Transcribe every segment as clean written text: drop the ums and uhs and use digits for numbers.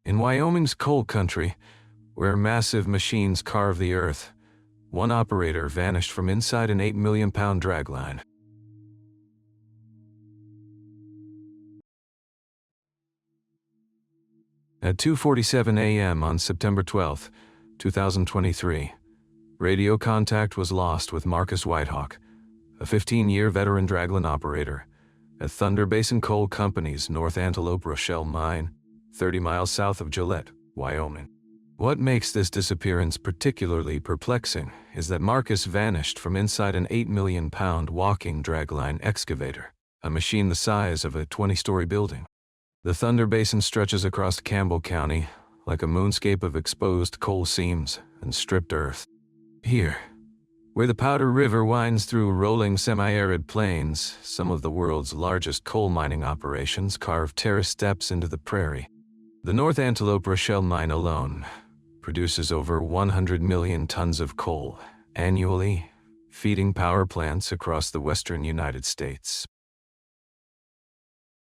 In Wyoming's coal country, where massive machines carve the earth, one operator vanished from inside an 8 million pound dragline. At 2:47 a.m. on September 12, 2023, radio contact was lost with Marcus Whitehawk, a 15-year veteran dragline operator at Thunder Basin Coal Company's North Antelope Rochelle mine, 30 miles south of Gillette, Wyoming. What makes this disappearance particularly perplexing is that Marcus vanished from inside an 8 million pound walking dragline excavator, a machine the size of a 20-story building. The Thunder Basin stretches across Campbell County like a moonscape of exposed coal seams and stripped earth. Here, where the Powder River winds through rolling semi-arid plains, some of the world's largest coal mining operations carve terrace steps into the prairie. The North Antelope Rochelle mine alone produces over 100 million tons of coal annually, feeding power plants across the western United States.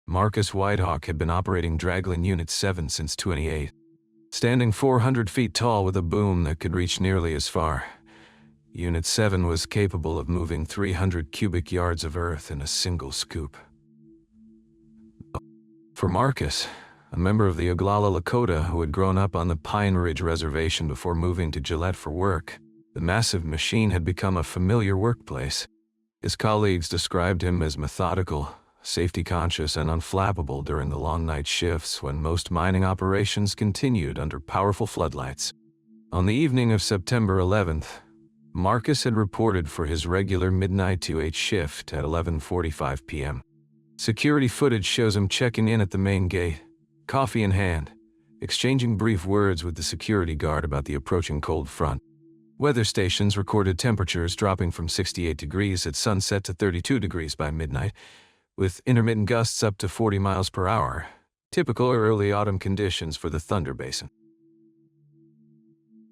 Marcus Whitehawk had been operating Dragline Unit 7 since 2008. Standing 400 feet tall with a boom that could reach nearly as far, Unit 7 was capable of moving 300 cubic yards of earth in a single scoop. For Marcus, a member of the Oglala Lakota who had grown up on the Pine Ridge Reservation before moving to Gillette for work, the massive machine had become a familiar workplace. His colleagues described him as methodical, safety-conscious, and unflappable during the long night shifts when most mining operations continued under powerful floodlights. On the evening of September 11th, Marcus had reported for his regular midnight to 8 shift at 11:45 p.m. Security footage shows him checking in at the main gate, coffee in hand, exchanging brief words with the security guard about the approaching cold front. Weather stations recorded temperatures dropping from 68 degrees at sunset to 32 degrees by midnight, with intermittent gusts up to 40 miles per hour, typical early autumn conditions for the Thunder Basin.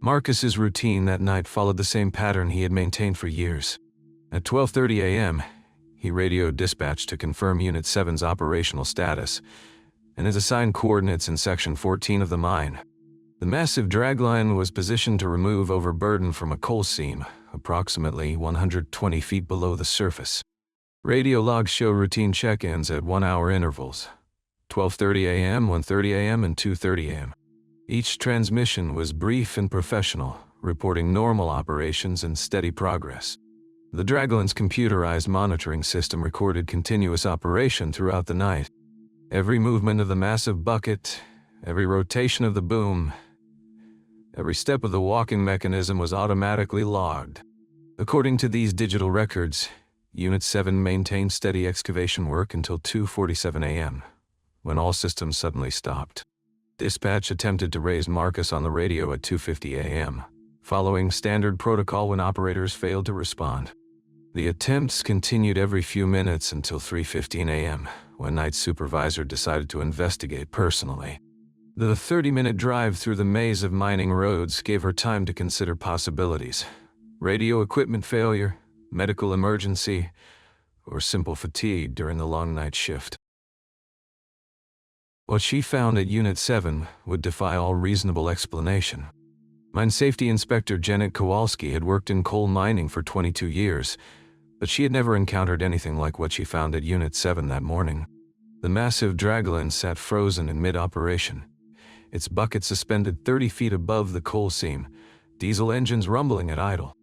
Marcus's routine that night followed the same pattern he had maintained for years. At 12:30 a.m., he radioed dispatch to confirm Unit 7's operational status and his assigned coordinates in Section 14 of the mine. The massive dragline was positioned to remove overburden from a coal seam, approximately 120 feet below the surface. Radio logs show routine check-ins at 1-hour intervals: 12:30 a.m., 1:30 a.m., and 2:30 a.m. Each transmission was brief and professional, reporting normal operations and steady progress. The Dragline's computerized monitoring system recorded continuous operation throughout the night. Every movement of the massive bucket, every rotation of the boom, every step of the walking mechanism was automatically logged. According to these digital records, Unit 7 maintained steady excavation work until 2:47 a.m., when all systems suddenly stopped. Dispatch attempted to raise Marcus on the radio at 2:50 a.m., following standard protocol when operators failed to respond. The attempts continued every few minutes until 3:15 a.m., when night supervisor decided to investigate personally. The 30-minute drive through the maze of mining roads gave her time to consider possibilities: radio equipment failure, medical emergency, or simple fatigue during the long night shift. What she found at Unit 7 would defy all reasonable explanation. Mine Safety Inspector Janet Kowalski had worked in coal mining for 22 years, but she had never encountered anything like what she found at Unit 7 that morning. The massive dragline sat frozen in mid-operation, its bucket suspended 30 feet above the coal seam, diesel engines rumbling at idle.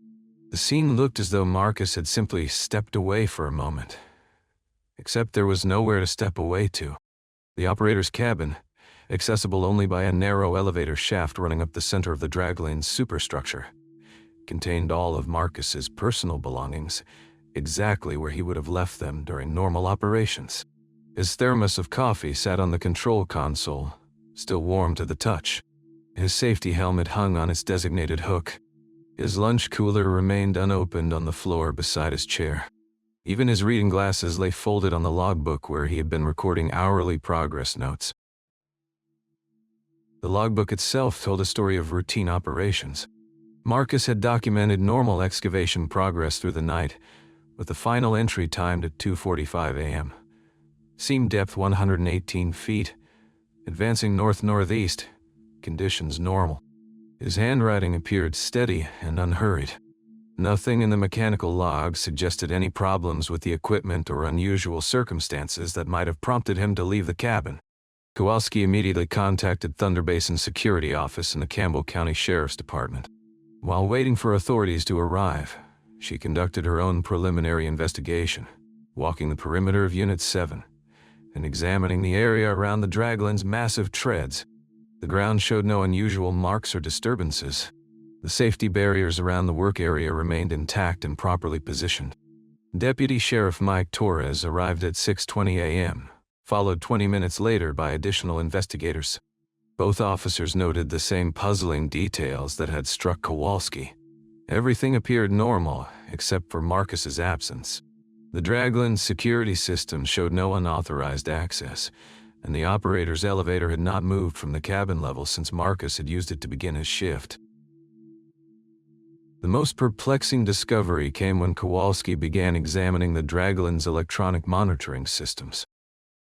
The scene looked as though Marcus had simply stepped away for a moment, except there was nowhere to step away to. The operator's cabin, accessible only by a narrow elevator shaft running up the center of the dragline's superstructure, contained all of Marcus's personal belongings, exactly where he would have left them during normal operations. His thermos of coffee sat on the control console, still warm to the touch. His safety helmet hung on its designated hook. His lunch cooler remained unopened on the floor beside his chair. Even his reading glasses lay folded on the logbook where he had been recording hourly progress notes. The logbook itself told a story of routine operations. Marcus had documented normal excavation progress through the night, with the final entry timed at 2:45 a.m. Seam depth 118 feet, advancing north-northeast, conditions normal. His handwriting appeared steady and unhurried. Nothing in the mechanical log suggested any problems with the equipment or unusual circumstances that might have prompted him to leave the cabin. Kowalski immediately contacted Thunder Basin Security Office in the Campbell County Sheriff's Department. While waiting for authorities to arrive, she conducted her own preliminary investigation, walking the perimeter of Unit 7 and examining the area around the Dragline's massive treads. The ground showed no unusual marks or disturbances. The safety barriers around the work area remained intact and properly positioned. Deputy Sheriff Mike Torres arrived at 6:20 a.m., followed 20 minutes later by additional investigators. Both officers noted the same puzzling details that had struck Kowalski. Everything appeared normal, except for Marcus's absence. The Dragline's security system showed no unauthorized access, and the operator's elevator had not moved from the cabin level since Marcus had used it to begin his shift. The most perplexing discovery came when Kowalski began examining the Dragline's electronic monitoring systems.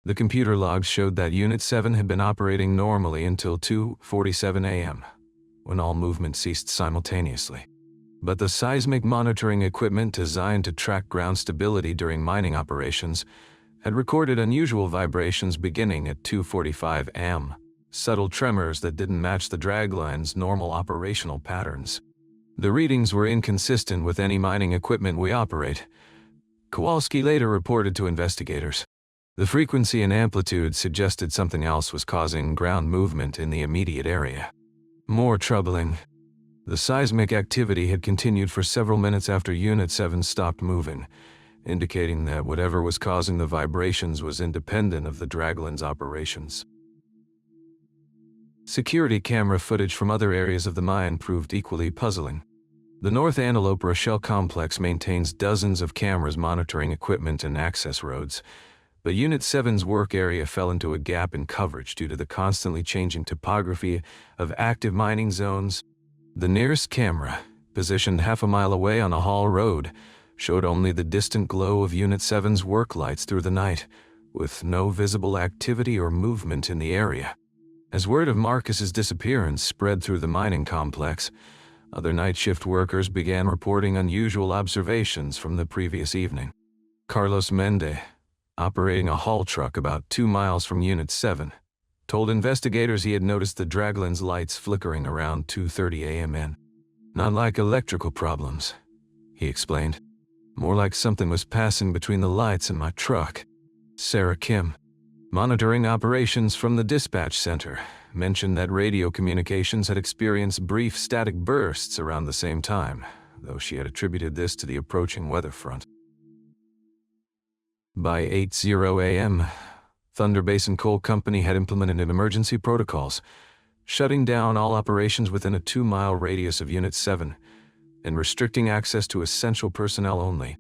The computer logs showed that Unit 7 had been operating normally until 2:47 a.m., when all movement ceased simultaneously. But the seismic monitoring equipment designed to track ground stability during mining operations had recorded unusual vibrations beginning at 2:45 am, subtle tremors that didn't match the Dragline's normal operational patterns. The readings were inconsistent with any mining equipment we operate, Kowalski later reported to investigators. The frequency and amplitude suggested something else was causing ground movement in the immediate area. More troubling, the seismic activity had continued for several minutes after Unit 7 stopped moving, indicating that whatever was causing the vibrations was independent of the Dragline's operations. Security camera footage from other areas of the mine proved equally puzzling. The North Antelope Rochelle complex maintains dozens of cameras monitoring equipment and access roads, but Unit 7's work area fell into a gap in coverage due to the constantly changing topography of active mining zones. The nearest camera, positioned half a mile away on a haul road, showed only the distant glow of Unit 7's work lights through the night, with no visible activity or movement in the area. As word of Marcus's disappearance spread through the mining complex, other night shift workers began reporting unusual observations from the previous evening. Carlos Mende, operating a haul truck about 2 miles from Unit 7, told investigators he had noticed the Dragline's lights flickering around 2:30 a.m. Not like electrical problems, he explained. More like something was passing between the lights and my truck. Sarah Kim, monitoring operations from the dispatch center, mentioned that radio communications had experienced brief static bursts around the same time, though she had attributed this to the approaching weather front. By 8:00 a.m., Thunder Basin Coal Company had implemented emergency protocols, shutting down all operations within a 2-mile radius of Unit 7 and restricting access to essential personnel only.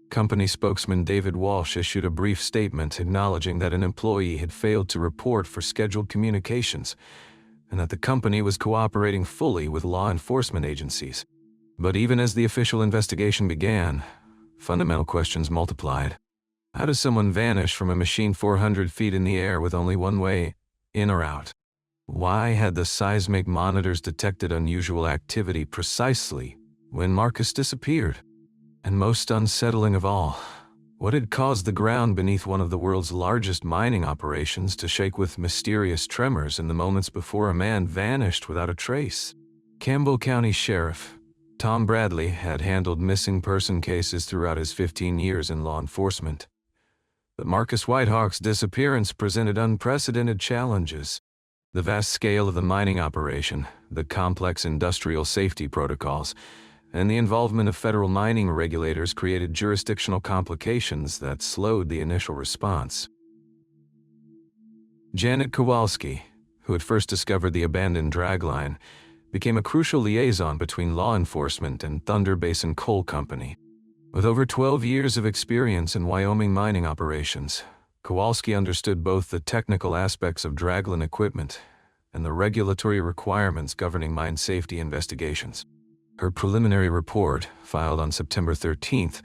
Company spokesman David Walsh issued a brief statement acknowledging that an employee had failed to report for scheduled communications and that the company was cooperating fully with law enforcement agencies. But even as the official investigation began, fundamental questions multiplied. How does someone vanish from a machine 400 feet in the air with only one way, in or out? Why had the seismic monitors detected unusual activity precisely when Marcus disappeared? And most unsettling of all, what had caused the ground beneath one of the world's largest mining operations to shake with mysterious tremors in the moments before a man vanished without a trace? Campbell County Sheriff Tom Bradley had handled missing person cases throughout his 15 years in law enforcement. But Marcus Whitehawk's disappearance presented unprecedented challenges. The vast scale of the mining operation, the complex industrial safety protocols, and the involvement of federal mining regulators created jurisdictional complications that slowed the initial response. Janet Kowalski, who had first discovered the abandoned Dragline, became a crucial liaison between law enforcement and Thunder Basin Coal Company. With over 12 years of experience in Wyoming mining operations, Kowalski understood both the technical aspects of Dragline equipment and the regulatory requirements governing mine safety investigations. Her preliminary report, filed on September 13th,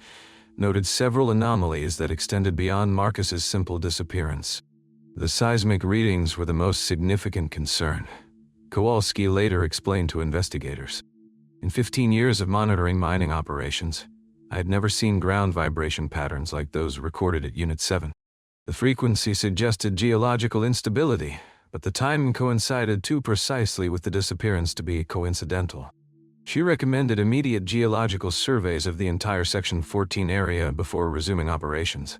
noted several anomalies that extended beyond Marcus's simple disappearance. The seismic readings were the most significant concern. Kowalski later explained to investigators. In 15 years of monitoring mining operations, I had never seen ground vibration patterns like those recorded at Unit 7. The frequency suggested geological instability, but the timing coincided too precisely with the disappearance to be coincidental. She recommended immediate geological surveys of the entire Section 14 area before resuming operations.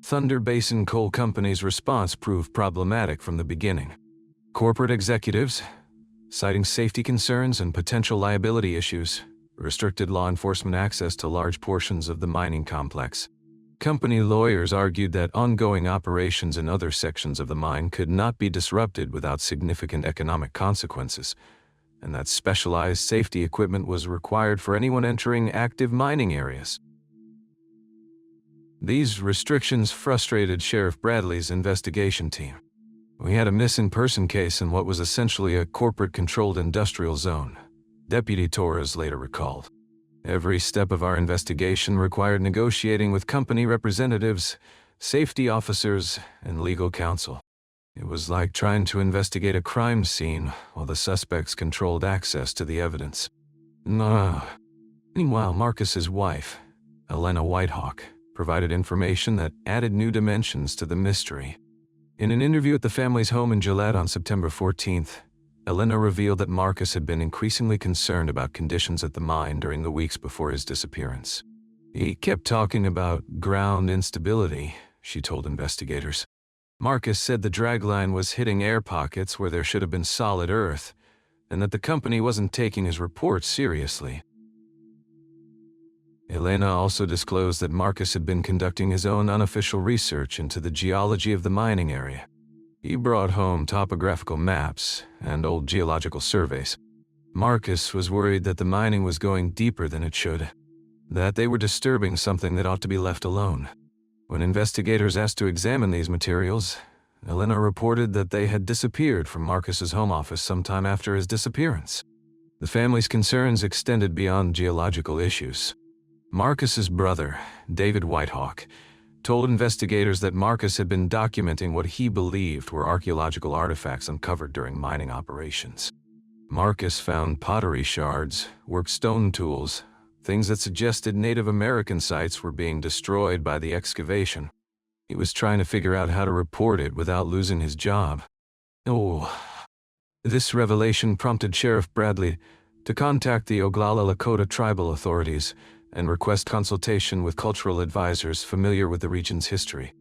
Thunder Basin Coal Company's response proved problematic from the beginning. Corporate executives, citing safety concerns and potential liability issues, restricted law enforcement access to large portions of the mining complex. Company lawyers argued that ongoing operations in other sections of the mine could not be disrupted without significant economic consequences, and that specialized safety equipment was required for anyone entering active mining areas. These restrictions frustrated Sheriff Bradley's investigation team. We had a missing person case in what was essentially a corporate-controlled industrial zone, Deputy Torres later recalled. Every step of our investigation required negotiating with company representatives, safety officers, and legal counsel. It was like trying to investigate a crime scene while the suspects controlled access to the evidence. Meanwhile, Marcus's wife, Elena Whitehawk, provided information that added new dimensions to the mystery. In an interview at the family's home in Gillette on September 14th, Elena revealed that Marcus had been increasingly concerned about conditions at the mine during the weeks before his disappearance. He kept talking about ground instability, she told investigators. Marcus said the dragline was hitting air pockets where there should have been solid earth, and that the company wasn't taking his reports seriously. Elena also disclosed that Marcus had been conducting his own unofficial research into the geology of the mining area. He brought home topographical maps and old geological surveys. Marcus was worried that the mining was going deeper than it should, that they were disturbing something that ought to be left alone. When investigators asked to examine these materials, Elena reported that they had disappeared from Marcus's home office sometime after his disappearance. The family's concerns extended beyond geological issues. Marcus's brother, David Whitehawk, told investigators that Marcus had been documenting what he believed were archaeological artifacts uncovered during mining operations. Marcus found pottery shards, worked stone tools, things that suggested Native American sites were being destroyed by the excavation. He was trying to figure out how to report it without losing his job. This revelation prompted Sheriff Bradley to contact the Oglala Lakota tribal authorities and request consultation with cultural advisors familiar with the region's history.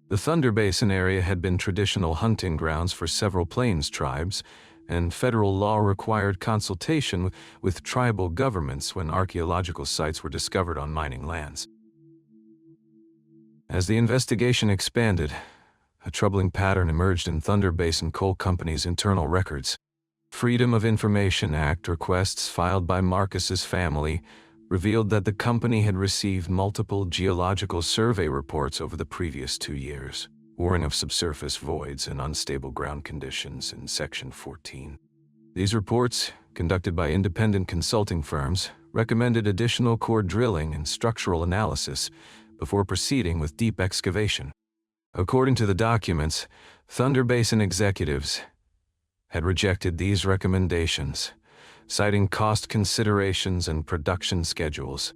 The Thunder Basin area had been traditional hunting grounds for several Plains tribes, and federal law required consultation with tribal governments when archaeological sites were discovered on mining lands. As the investigation expanded, a troubling pattern emerged in Thunder Basin Coal Company's internal records. Freedom of Information Act requests filed by Marcus's family revealed that the company had received multiple geological survey reports over the previous 2 years, warning of subsurface voids and unstable ground conditions in Section 14. These reports, conducted by independent consulting firms, recommended additional core drilling and structural analysis before proceeding with deep excavation. According to the documents, Thunder Basin executives had rejected these recommendations, citing cost considerations and production schedules.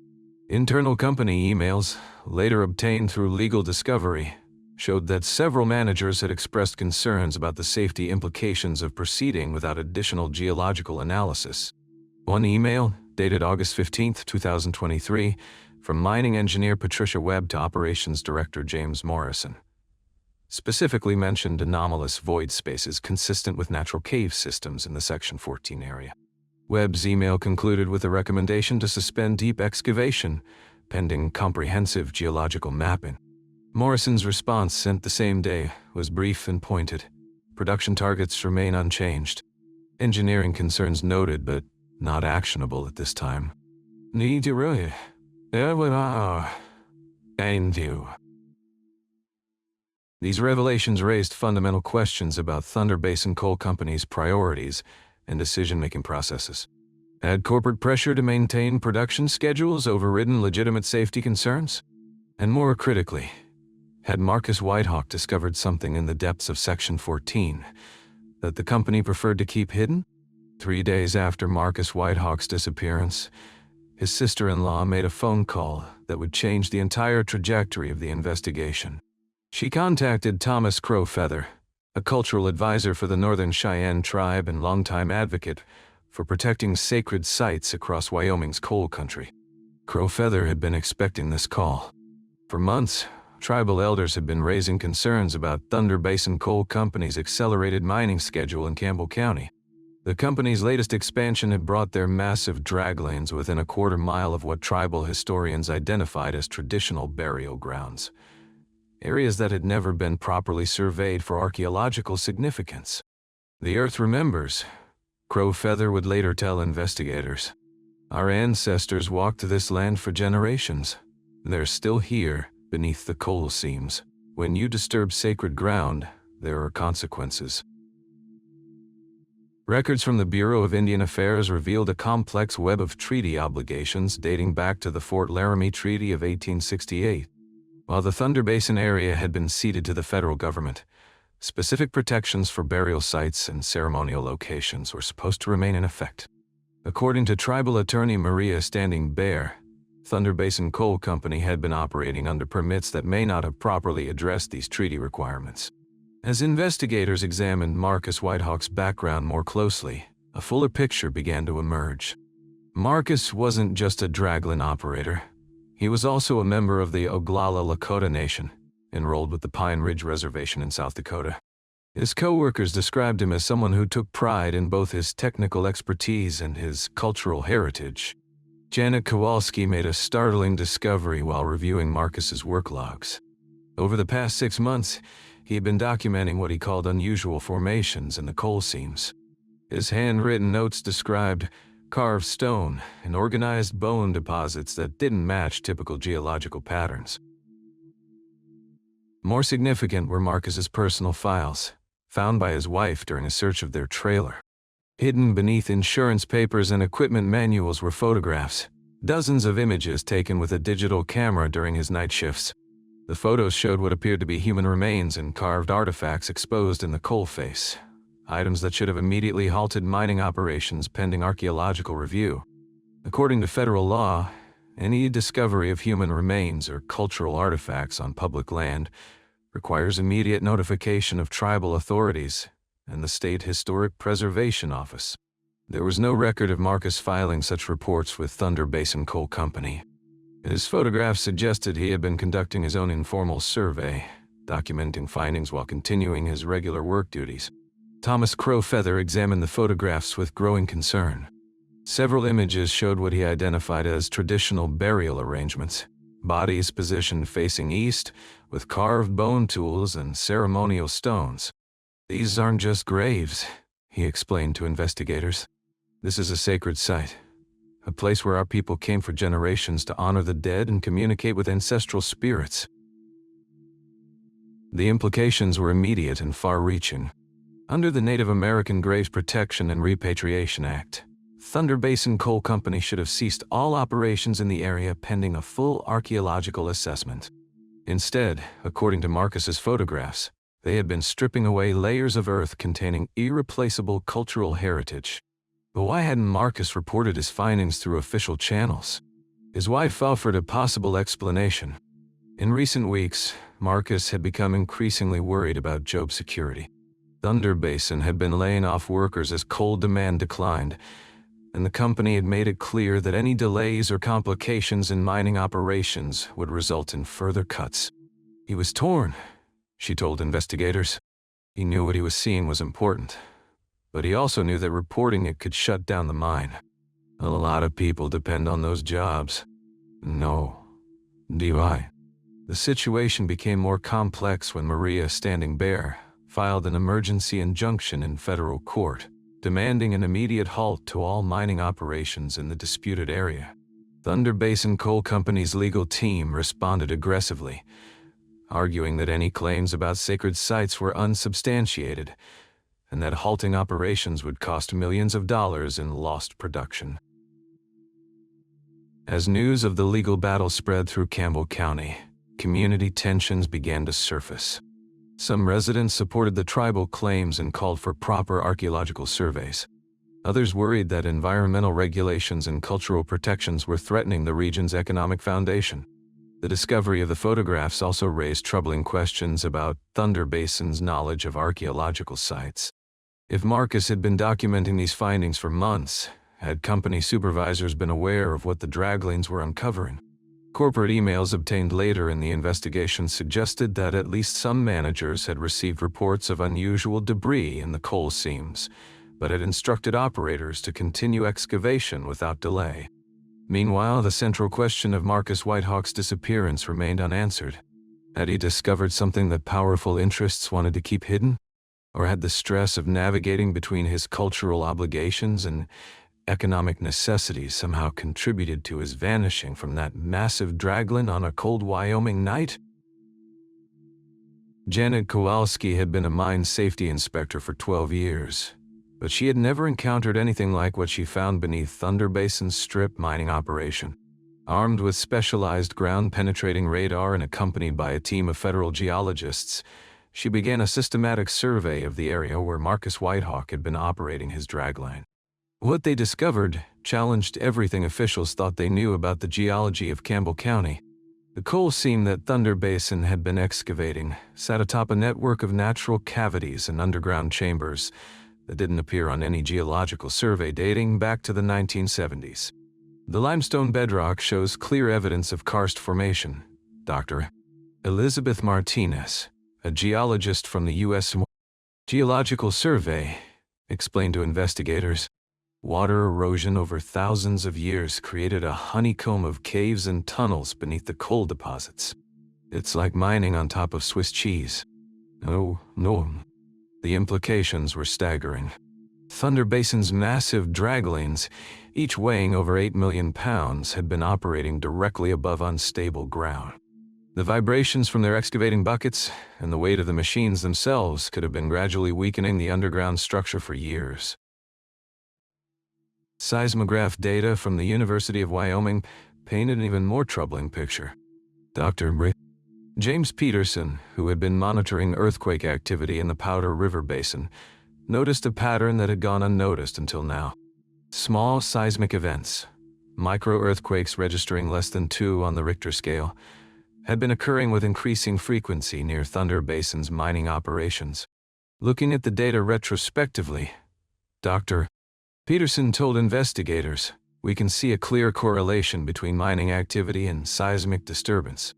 Internal company emails, later obtained through legal discovery, showed that several managers had expressed concerns about the safety implications of proceeding without additional geological analysis. One email, dated August 15, 2023, from mining engineer Patricia Webb to operations director James Morrison, specifically mentioned anomalous void spaces consistent with natural cave systems in the Section 14 area. Webb's email concluded with a recommendation to suspend deep excavation, pending comprehensive geological mapping. Morrison's response, sent the same day, was brief and pointed. Production targets remain unchanged. Engineering concerns noted, but not actionable at this time. Need to really? These revelations raised fundamental questions about Thunder Basin Coal Company's priorities and decision-making processes. Had corporate pressure to maintain production schedules overridden legitimate safety concerns? And more critically, had Marcus Whitehawk discovered something in the depths of Section 14 that the company preferred to keep hidden? 3 days after Marcus Whitehawk's disappearance, his sister-in-law made a phone call that would change the entire trajectory of the investigation. She contacted Thomas Crowfeather, a cultural advisor for the Northern Cheyenne tribe and longtime advocate for protecting sacred sites across Wyoming's coal country. Crowfeather had been expecting this call. For months, tribal elders had been raising concerns about Thunder Basin Coal Company's accelerated mining schedule in Campbell County. The company's latest expansion had brought their massive draglines within a quarter-mile of what tribal historians identified as traditional burial grounds, areas that had never been properly surveyed for archaeological significance. "The earth remembers," Crowfeather would later tell investigators. "Our ancestors walked this land for generations. They're still here, beneath the coal seams. When you disturb sacred ground, there are consequences." Records from the Bureau of Indian Affairs revealed a complex web of treaty obligations dating back to the Fort Laramie Treaty of 1868. While the Thunder Basin area had been ceded to the federal government, specific protections for burial sites and ceremonial locations were supposed to remain in effect. According to tribal attorney Maria Standing Bear, Thunder Basin Coal Company had been operating under permits that may not have properly addressed these treaty requirements. As investigators examined Marcus Whitehawk's background more closely, a fuller picture began to emerge. Marcus wasn't just a dragline operator. He was also a member of the Oglala Lakota Nation, enrolled with the Pine Ridge Reservation in South Dakota. His co-workers described him as someone who took pride in both his technical expertise and his cultural heritage. Janet Kowalski made a startling discovery while reviewing Marcus's work logs. Over the past 6 months, he had been documenting what he called unusual formations in the coal seams. His handwritten notes described carved stone and organized bone deposits that didn't match typical geological patterns. More significant were Marcus's personal files, found by his wife during a search of their trailer. Hidden beneath insurance papers and equipment manuals were photographs, dozens of images taken with a digital camera during his night shifts. The photos showed what appeared to be human remains and carved artifacts exposed in the coal face, items that should have immediately halted mining operations pending archaeological review. According to federal law, any discovery of human remains or cultural artifacts on public land requires immediate notification of tribal authorities and the State Historic Preservation Office. There was no record of Marcus filing such reports with Thunder Basin Coal Company. His photographs suggested he had been conducting his own informal survey, documenting findings while continuing his regular work duties. Thomas Crowfeather examined the photographs with growing concern. Several images showed what he identified as traditional burial arrangements, bodies positioned facing east, with carved bone tools and ceremonial stones. "These aren't just graves," he explained to investigators. "This is a sacred site, a place where our people came for generations to honor the dead and communicate with ancestral spirits." The implications were immediate and far-reaching. Under the Native American Graves Protection and Repatriation Act, Thunder Basin Coal Company should have ceased all operations in the area pending a full archaeological assessment. Instead, according to Marcus's photographs, they had been stripping away layers of earth containing irreplaceable cultural heritage. But why hadn't Marcus reported his findings through official channels? His wife offered a possible explanation. In recent weeks, Marcus had become increasingly worried about job security. Thunder Basin had been laying off workers as coal demand declined, and the company had made it clear that any delays or complications in mining operations would result in further cuts. He was torn, she told investigators. He knew what he was seeing was important, but he also knew that reporting it could shut down the mine. A lot of people depend on those jobs. No. Do I? The situation became more complex when Maria Standing Bear filed an emergency injunction in federal court, demanding an immediate halt to all mining operations in the disputed area. Thunder Basin Coal Company's legal team responded aggressively, arguing that any claims about sacred sites were unsubstantiated and that halting operations would cost millions of dollars in lost production. As news of the legal battle spread through Campbell County, community tensions began to surface. Some residents supported the tribal claims and called for proper archaeological surveys. Others worried that environmental regulations and cultural protections were threatening the region's economic foundation. The discovery of the photographs also raised troubling questions about Thunder Basin's knowledge of archaeological sites. If Marcus had been documenting these findings for months, had company supervisors been aware of what the Draglines were uncovering? Corporate emails obtained later in the investigation suggested that at least some managers had received reports of unusual debris in the coal seams, but had instructed operators to continue excavation without delay. Meanwhile, the central question of Marcus Whitehawk's disappearance remained unanswered. Had he discovered something that powerful interests wanted to keep hidden? Or had the stress of navigating between his cultural obligations and economic necessities somehow contributed to his vanishing from that massive dragline on a cold Wyoming night? Janet Kowalski had been a mine safety inspector for 12 years, but she had never encountered anything like what she found beneath Thunder Basin's strip mining operation. Armed with specialized ground-penetrating radar and accompanied by a team of federal geologists, she began a systematic survey of the area where Marcus Whitehawk had been operating his dragline. What they discovered challenged everything officials thought they knew about the geology of Campbell County. The coal seam that Thunder Basin had been excavating sat atop a network of natural cavities and underground chambers that didn't appear on any geological survey dating back to the 1970s. The limestone bedrock shows clear evidence of karst formation. Dr. Elizabeth Martinez, a geologist from the U.S. Geological Survey, explained to investigators. Water erosion over thousands of years created a honeycomb of caves and tunnels beneath the coal deposits. It's like mining on top of Swiss cheese. No. The implications were staggering. Thunder Basin's massive draglines, each weighing over 8 million pounds, had been operating directly above unstable ground. The vibrations from their excavating buckets and the weight of the machines themselves could have been gradually weakening the underground structure for years. Seismograph data from the University of Wyoming painted an even more troubling picture. Dr. James Peterson, who had been monitoring earthquake activity in the Powder River Basin, noticed a pattern that had gone unnoticed until now. Small seismic events, micro-earthquakes registering less than 2 on the Richter scale, had been occurring with increasing frequency near Thunder Basin's mining operations. Looking at the data retrospectively, Dr. Peterson told investigators, "We can see a clear correlation between mining activity and seismic disturbance.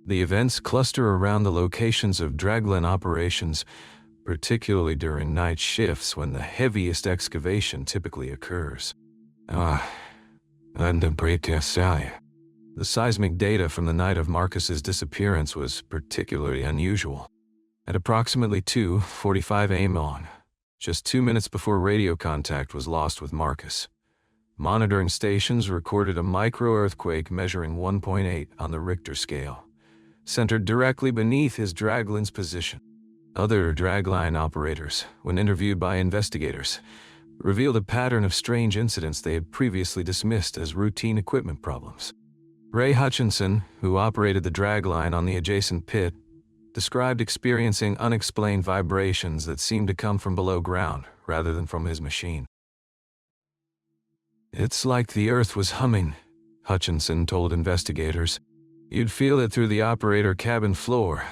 The events cluster around the locations of dragline operations, particularly during night shifts when the heaviest excavation typically occurs." The seismic data from the night of Marcus's disappearance was particularly unusual. At approximately 2:45 a.m., just 2 minutes before radio contact was lost with Marcus, monitoring stations recorded a micro-earthquake measuring 1.8 on the Richter scale, centered directly beneath his dragline's position. Other dragline operators, when interviewed by investigators, revealed a pattern of strange incidents they had previously dismissed as routine equipment problems. Ray Hutchinson, who operated the dragline on the adjacent pit, described experiencing unexplained vibrations that seemed to come from below ground rather than from his machine. "It's like the earth was humming," Hutchinson told investigators. "You'd feel it through the operator cabin floor.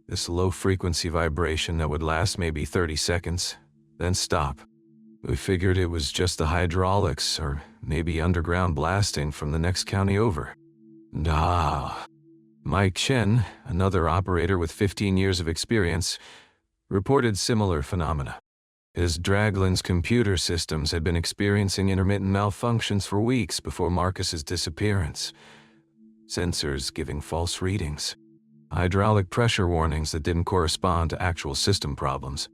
This low-frequency vibration that would last maybe 30 seconds, then stop. We figured it was just the hydraulics or maybe underground blasting from the next county over." Mike Chen, another operator with 15 years of experience, reported similar phenomena. His dragline's computer systems had been experiencing intermittent malfunctions for weeks before Marcus's disappearance. Sensors giving false readings, hydraulic pressure warnings that didn't correspond to actual system problems,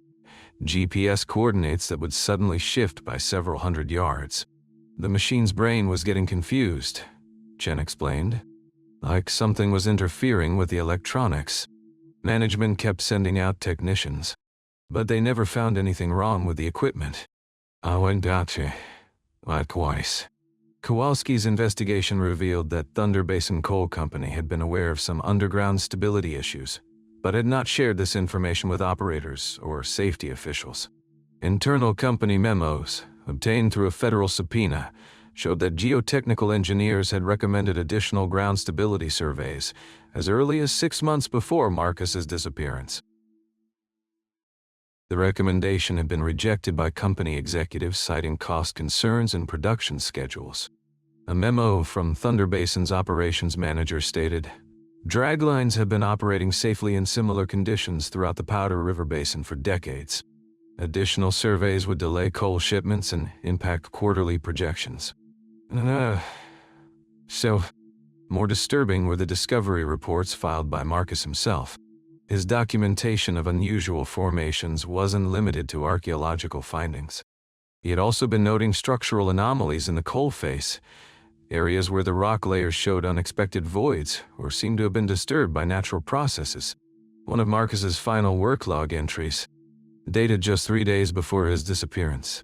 GPS coordinates that would suddenly shift by several hundred yards. The machine's brain was getting confused, Chen explained, like something was interfering with the electronics. Management kept sending out technicians, but they never found anything wrong with the equipment. Likewise. Kowalski's investigation revealed that Thunder Basin Coal Company had been aware of some underground stability issues, but had not shared this information with operators or safety officials. Internal company memos, obtained through a federal subpoena, showed that geotechnical engineers had recommended additional ground stability surveys as early as 6 months before Marcus's disappearance. The recommendation had been rejected by company executives, citing cost concerns and production schedules. A memo from Thunder Basin's operations manager stated, "Draglines have been operating safely in similar conditions throughout the Powder River Basin for decades. Additional surveys would delay coal shipments and impact quarterly projections." More disturbing were the discovery reports filed by Marcus himself. His documentation of unusual formations wasn't limited to archaeological findings. He had also been noting structural anomalies in the coal face, areas where the rock layers showed unexpected voids or seemed to have been disturbed by natural processes. One of Marcus's final work log entries, dated just 3 days before his disappearance,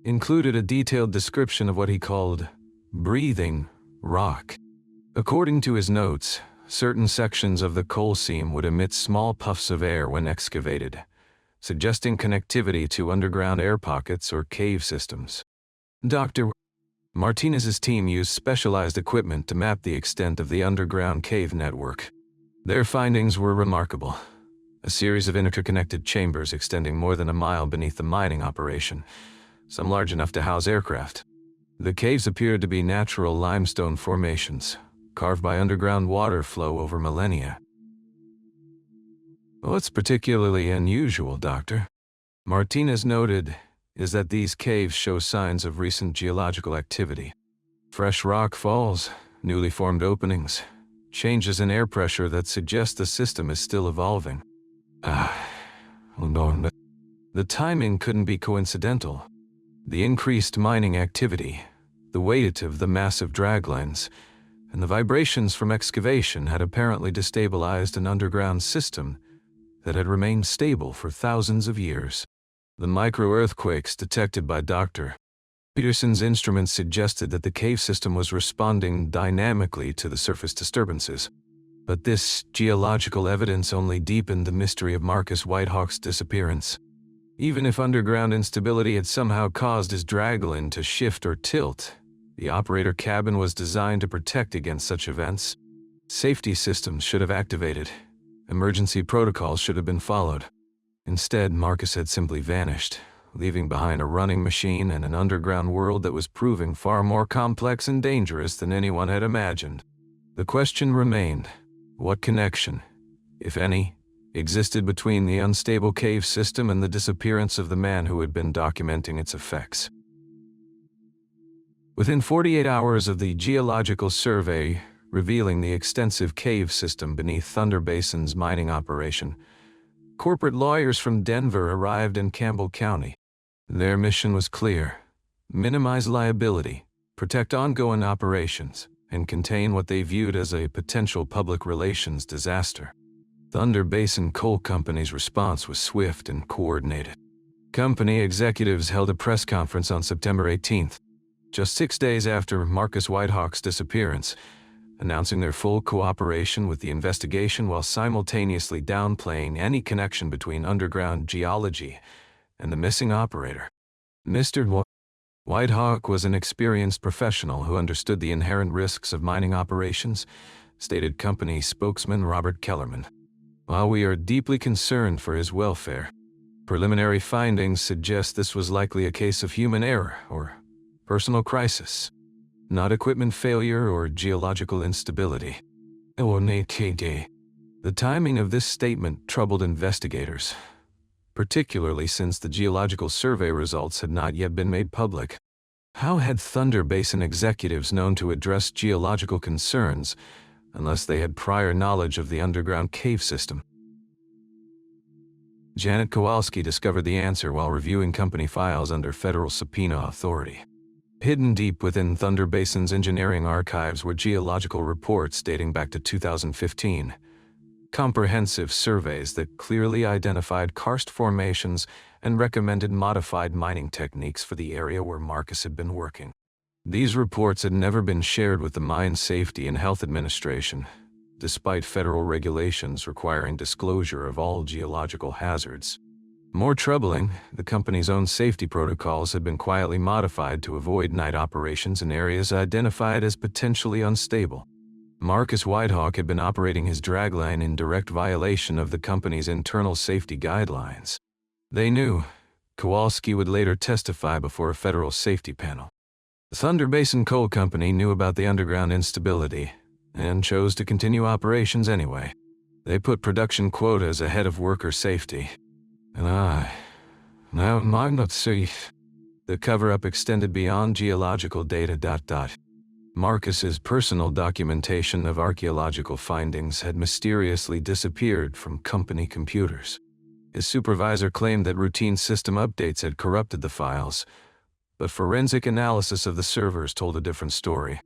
included a detailed description of what he called breathing rock. According to his notes, certain sections of the coal seam would emit small puffs of air when excavated, suggesting connectivity to underground air pockets or cave systems. Dr. Martinez's team used specialized equipment to map the extent of the underground cave network. Their findings were remarkable. A series of interconnected chambers extending more than a mile beneath the mining operation, some large enough to house aircraft. The caves appeared to be natural limestone formations, carved by underground water flow over millennia. "What's particularly unusual, Doctor," Martinez noted, "is that these caves show signs of recent geological activity. Fresh rock falls, newly formed openings, changes in air pressure that suggest the system is still evolving." The timing couldn't be coincidental. The increased mining activity, the weight of the massive draglines, and the vibrations from excavation had apparently destabilized an underground system that had remained stable for thousands of years. The micro-earthquakes detected by Dr. Peterson's instruments suggested that the cave system was responding dynamically to the surface disturbances. But this geological evidence only deepened the mystery of Marcus Whitehawk's disappearance. Even if underground instability had somehow caused his dragline to shift or tilt, the operator cabin was designed to protect against such events. Safety systems should have activated. Emergency protocols should have been followed. Instead, Marcus had simply vanished, leaving behind a running machine and an underground world that was proving far more complex and dangerous than anyone had imagined. The question remained, what connection, if any, existed between the unstable cave system and the disappearance of the man who had been documenting its effects? Within 48 hours of the geological survey revealing the extensive cave system beneath Thunder Basin's mining operation, corporate lawyers from Denver arrived in Campbell County. Their mission was clear: minimize liability, protect ongoing operations, and contain what they viewed as a potential public relations disaster. Thunder Basin Coal Company's response was swift and coordinated. Company executives held a press conference on September 18th, just 6 days after Marcus Whitehawk's disappearance, announcing their full cooperation with the investigation while simultaneously downplaying any connection between underground geology and the missing operator. Mr. Whitehawk was an experienced professional who understood the inherent risks of mining operations, stated company spokesman Robert Kellerman. While we are deeply concerned for his welfare, preliminary findings suggest this was likely a case of human error or personal crisis, not equipment failure or geological instability. The timing of this statement troubled investigators, particularly since the geological survey results had not yet been made public. How had Thunder Basin executives known to address geological concerns unless they had prior knowledge of the underground cave system? Janet Kowalski discovered the answer while reviewing company files under federal subpoena authority. Hidden deep within Thunder Basin's engineering archives were geological reports dating back to 2015, comprehensive surveys that clearly identified karst formations and recommended modified mining techniques for the area where Marcus had been working. These reports had never been shared with the Mine Safety and Health Administration, despite federal regulations requiring disclosure of all geological hazards. More troubling, the company's own safety protocols had been quietly modified to avoid night operations in areas identified as potentially unstable. Marcus Whitehawk had been operating his dragline in direct violation of the company's internal safety guidelines. They knew. Kowalski would later testify before a federal safety panel. The Thunder Basin Coal Company knew about the underground instability and chose to continue operations anyway. They put production quotas ahead of worker safety. And now I'm not safe. The cover-up extended beyond geological data. Marcus's personal documentation of archaeological findings had mysteriously disappeared from company computers. His supervisor claimed that routine system updates had corrupted the files, but forensic analysis of the servers told a different story.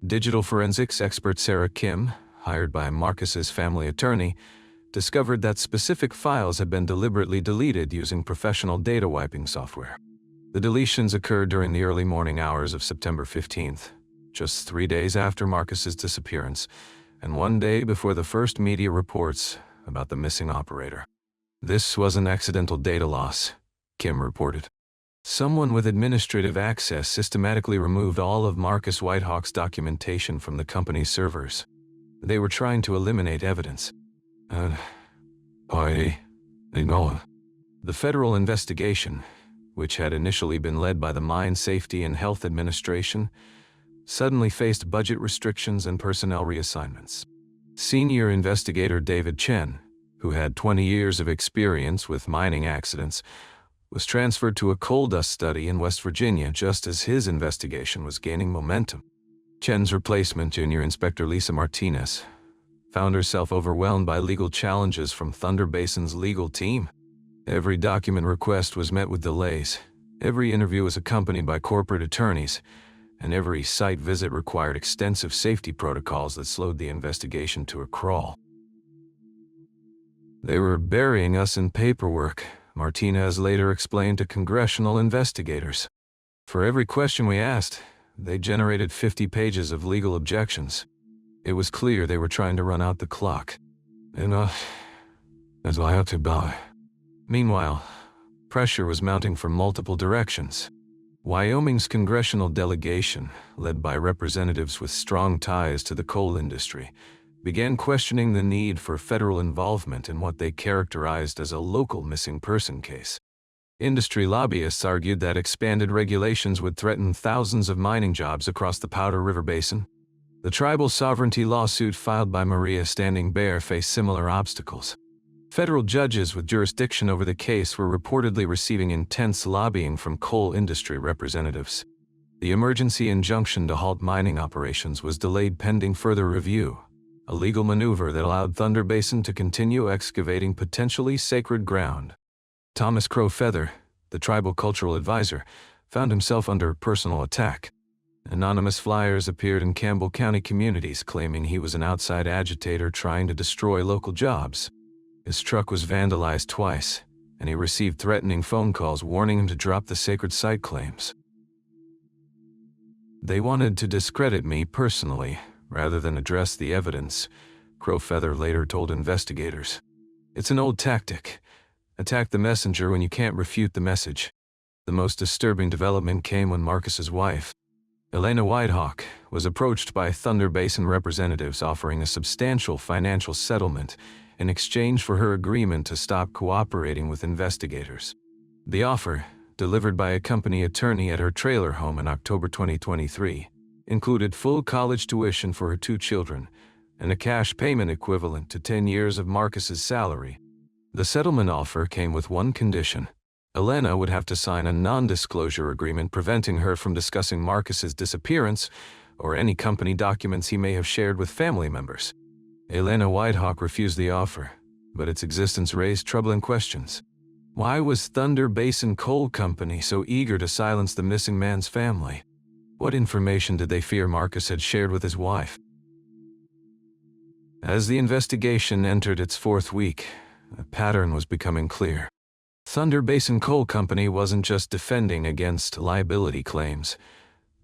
Digital forensics expert Sarah Kim, hired by Marcus's family attorney, discovered that specific files had been deliberately deleted using professional data wiping software. The deletions occurred during the early morning hours of September 15th, just 3 days after Marcus's disappearance, and 1 day before the first media reports about the missing operator. This was an accidental data loss, Kim reported. Someone with administrative access systematically removed all of Marcus Whitehawk's documentation from the company's servers. They were trying to eliminate evidence. I know. The federal investigation, which had initially been led by the Mine Safety and Health Administration, suddenly faced budget restrictions and personnel reassignments. Senior investigator David Chen, who had 20 years of experience with mining accidents, was transferred to a coal dust study in West Virginia just as his investigation was gaining momentum. Chen's replacement, Junior Inspector Lisa Martinez, found herself overwhelmed by legal challenges from Thunder Basin's legal team. Every document request was met with delays, every interview was accompanied by corporate attorneys, and every site visit required extensive safety protocols that slowed the investigation to a crawl. They were burying us in paperwork, Martinez later explained to congressional investigators. For every question we asked, they generated 50 pages of legal objections. It was clear they were trying to run out the clock. As I had to buy. Meanwhile, pressure was mounting from multiple directions. Wyoming's congressional delegation, led by representatives with strong ties to the coal industry, began questioning the need for federal involvement in what they characterized as a local missing person case. Industry lobbyists argued that expanded regulations would threaten thousands of mining jobs across the Powder River Basin. The tribal sovereignty lawsuit filed by Maria Standing Bear faced similar obstacles. Federal judges with jurisdiction over the case were reportedly receiving intense lobbying from coal industry representatives. The emergency injunction to halt mining operations was delayed pending further review, a legal maneuver that allowed Thunder Basin to continue excavating potentially sacred ground. Thomas Crow Feather, the tribal cultural advisor, found himself under personal attack. Anonymous flyers appeared in Campbell County communities claiming he was an outside agitator trying to destroy local jobs. His truck was vandalized twice, and he received threatening phone calls warning him to drop the sacred site claims. They wanted to discredit me personally, rather than address the evidence, Crow Feather later told investigators. It's an old tactic. Attack the messenger when you can't refute the message. The most disturbing development came when Marcus's wife, Elena Whitehawk, was approached by Thunder Basin representatives offering a substantial financial settlement in exchange for her agreement to stop cooperating with investigators. The offer, delivered by a company attorney at her trailer home in October 2023, included full college tuition for her 2 children and a cash payment equivalent to 10 years of Marcus's salary. The settlement offer came with one condition. Elena would have to sign a non-disclosure agreement preventing her from discussing Marcus's disappearance or any company documents he may have shared with family members. Elena Whitehawk refused the offer, but its existence raised troubling questions. Why was Thunder Basin Coal Company so eager to silence the missing man's family? What information did they fear Marcus had shared with his wife? As the investigation entered its 4th week, a pattern was becoming clear. Thunder Basin Coal Company wasn't just defending against liability claims.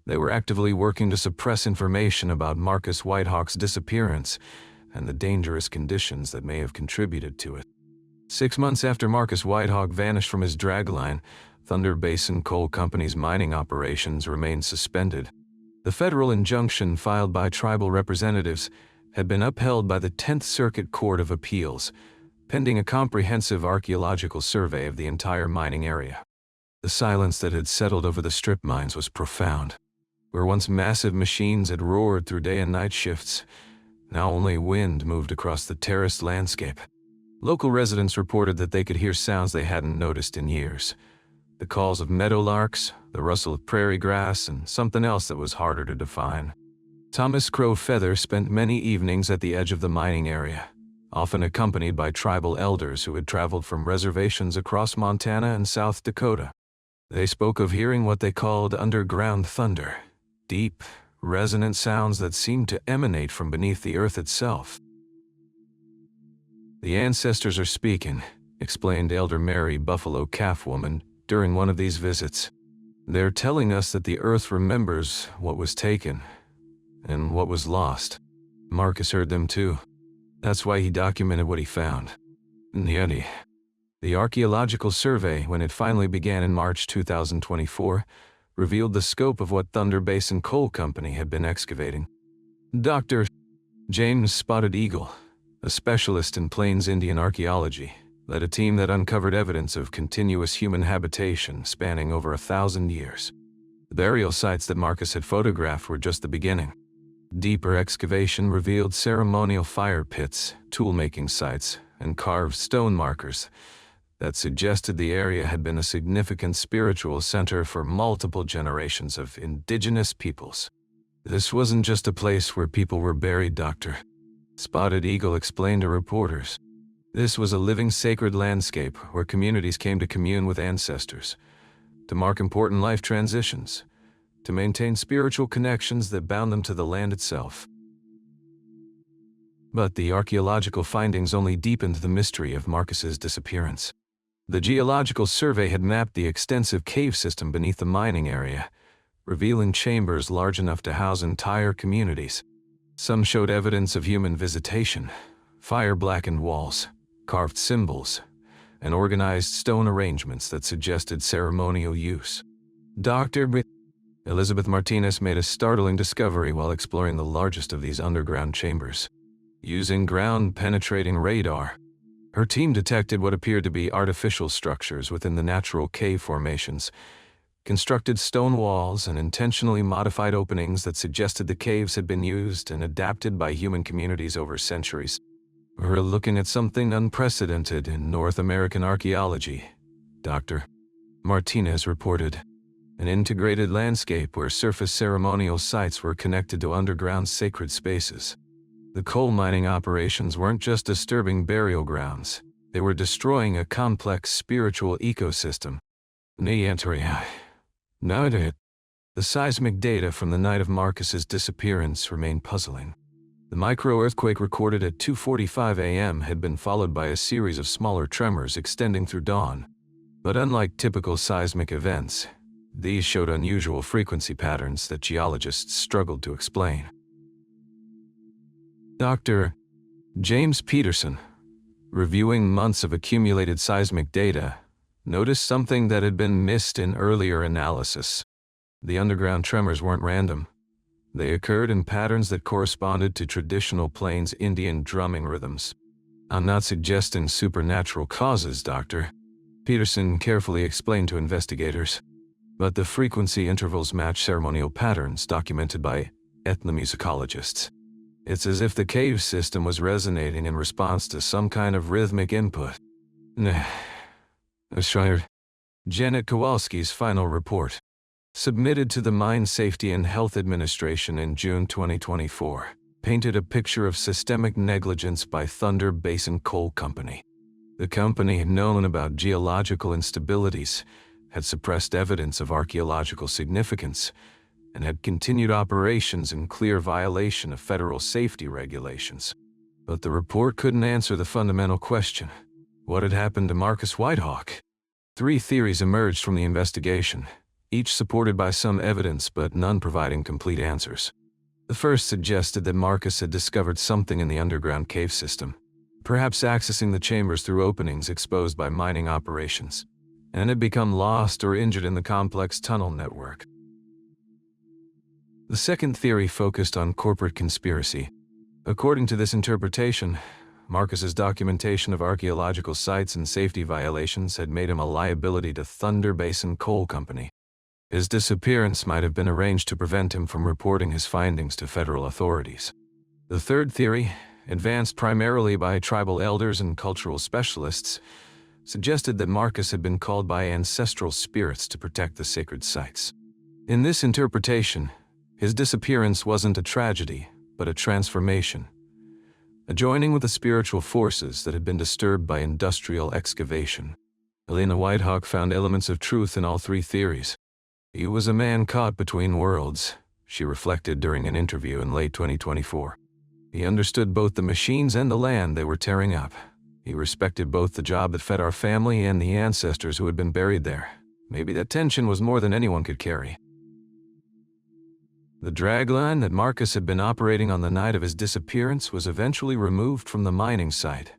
They were actively working to suppress information about Marcus Whitehawk's disappearance and the dangerous conditions that may have contributed to it. 6 months after Marcus Whitehawk vanished from his dragline, Thunder Basin Coal Company's mining operations remained suspended. The federal injunction filed by tribal representatives had been upheld by the 10th Circuit Court of Appeals, pending a comprehensive archaeological survey of the entire mining area. The silence that had settled over the strip mines was profound. Where once massive machines had roared through day and night shifts, now only wind moved across the terraced landscape. Local residents reported that they could hear sounds they hadn't noticed in years. The calls of meadowlarks, the rustle of prairie grass, and something else that was harder to define. Thomas Crow Feather spent many evenings at the edge of the mining area, often accompanied by tribal elders who had traveled from reservations across Montana and South Dakota. They spoke of hearing what they called underground thunder, deep, resonant sounds that seemed to emanate from beneath the earth itself. "The ancestors are speaking," explained Elder Mary Buffalo Calf Woman during one of these visits. "They're telling us that the earth remembers what was taken and what was lost." Marcus heard them too. That's why he documented what he found. The archaeological survey, when it finally began in March 2024, revealed the scope of what Thunder Basin Coal Company had been excavating. Dr. James Spotted Eagle, a specialist in Plains Indian archaeology, led a team that uncovered evidence of continuous human habitation spanning over 1,000 years. The burial sites that Marcus had photographed were just the beginning. Deeper excavation revealed ceremonial fire pits, tool-making sites, and carved stone markers that suggested the area had been a significant spiritual center for multiple generations of indigenous peoples. "This wasn't just a place where people were buried, Doctor," Spotted Eagle explained to reporters. "This was a living sacred landscape where communities came to commune with ancestors, to mark important life transitions, to maintain spiritual connections that bound them to the land itself." But the archaeological findings only deepened the mystery of Marcus's disappearance. The geological survey had mapped the extensive cave system beneath the mining area, revealing chambers large enough to house entire communities. Some showed evidence of human visitation, fire-blackened walls, carved symbols, and organized stone arrangements that suggested ceremonial use. Dr. Elizabeth Martinez made a startling discovery while exploring the largest of these underground chambers. Using ground-penetrating radar, her team detected what appeared to be artificial structures within the natural cave formations, constructed stone walls and intentionally modified openings that suggested the caves had been used and adapted by human communities over centuries. "We're looking at something unprecedented in North American archaeology," Dr. Martinez reported. "An integrated landscape where surface ceremonial sites were connected to underground sacred spaces." The coal mining operations weren't just disturbing burial grounds, they were destroying a complex spiritual ecosystem. The seismic data from the night of Marcus's disappearance remained puzzling. The micro-earthquake recorded at 2:45 a.m. had been followed by a series of smaller tremors extending through dawn. But unlike typical seismic events, these showed unusual frequency patterns that geologists struggled to explain. Dr. James Peterson, reviewing months of accumulated seismic data, noticed something that had been missed in earlier analysis. The underground tremors weren't random. They occurred in patterns that corresponded to traditional Plains Indian drumming rhythms. "I'm not suggesting supernatural causes, Doctor," Peterson carefully explained to investigators. "But the frequency intervals match ceremonial patterns documented by ethnomusicologists. It's as if the cave system was resonating in response to some kind of rhythmic input." Janet Kowalski's final report, submitted to the Mine Safety and Health Administration in June 2024, painted a picture of systemic negligence by Thunder Basin Coal Company. The company had known about geological instabilities, had suppressed evidence of archaeological significance, and had continued operations in clear violation of federal safety regulations. But the report couldn't answer the fundamental question: what had happened to Marcus Whitehawk? 3 theories emerged from the investigation, each supported by some evidence but none providing complete answers. The first suggested that Marcus had discovered something in the underground cave system, perhaps accessing the chambers through openings exposed by mining operations, and had become lost or injured in the complex tunnel network. The second theory focused on corporate conspiracy. According to this interpretation, Marcus's documentation of archaeological sites and safety violations had made him a liability to Thunder Basin Coal Company. His disappearance might have been arranged to prevent him from reporting his findings to federal authorities. The third theory, advanced primarily by tribal elders and cultural specialists, suggested that Marcus had been called by ancestral spirits to protect the sacred sites. In this interpretation, his disappearance wasn't a tragedy, but a transformation, a joining with the spiritual forces that had been disturbed by industrial excavation. Elena Whitehawk found elements of truth in all three theories. He was a man caught between worlds, she reflected during an interview in late 2024. He understood both the machines and the land they were tearing up. He respected both the job that fed our family and the ancestors who had been buried there. Maybe that tension was more than anyone could carry. The dragline that Marcus had been operating on the night of his disappearance was eventually removed from the mining site,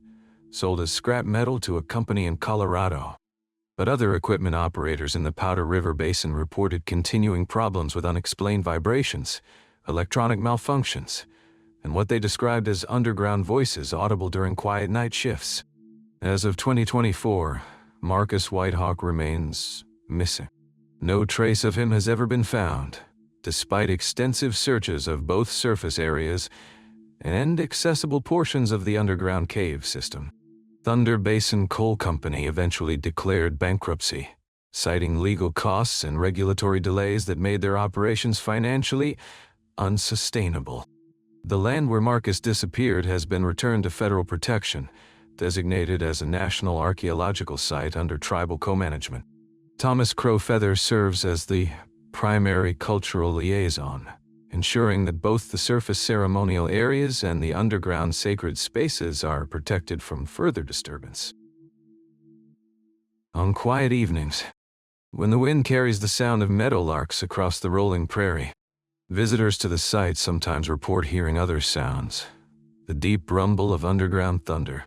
sold as scrap metal to a company in Colorado. But other equipment operators in the Powder River Basin reported continuing problems with unexplained vibrations, electronic malfunctions, and what they described as underground voices audible during quiet night shifts. As of 2024, Marcus Whitehawk remains missing. No trace of him has ever been found, despite extensive searches of both surface areas and accessible portions of the underground cave system. Thunder Basin Coal Company eventually declared bankruptcy, citing legal costs and regulatory delays that made their operations financially unsustainable. The land where Marcus disappeared has been returned to federal protection, designated as a national archaeological site under tribal co-management. Thomas Crow Feather serves as the primary cultural liaison, ensuring that both the surface ceremonial areas and the underground sacred spaces are protected from further disturbance. On quiet evenings, when the wind carries the sound of meadowlarks across the rolling prairie, visitors to the site sometimes report hearing other sounds: the deep rumble of underground thunder,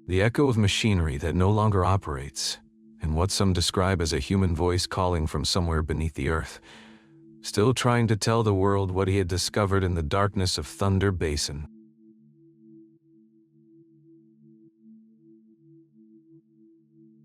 the echo of machinery that no longer operates, and what some describe as a human voice calling from somewhere beneath the earth, still trying to tell the world what he had discovered in the darkness of Thunder Basin.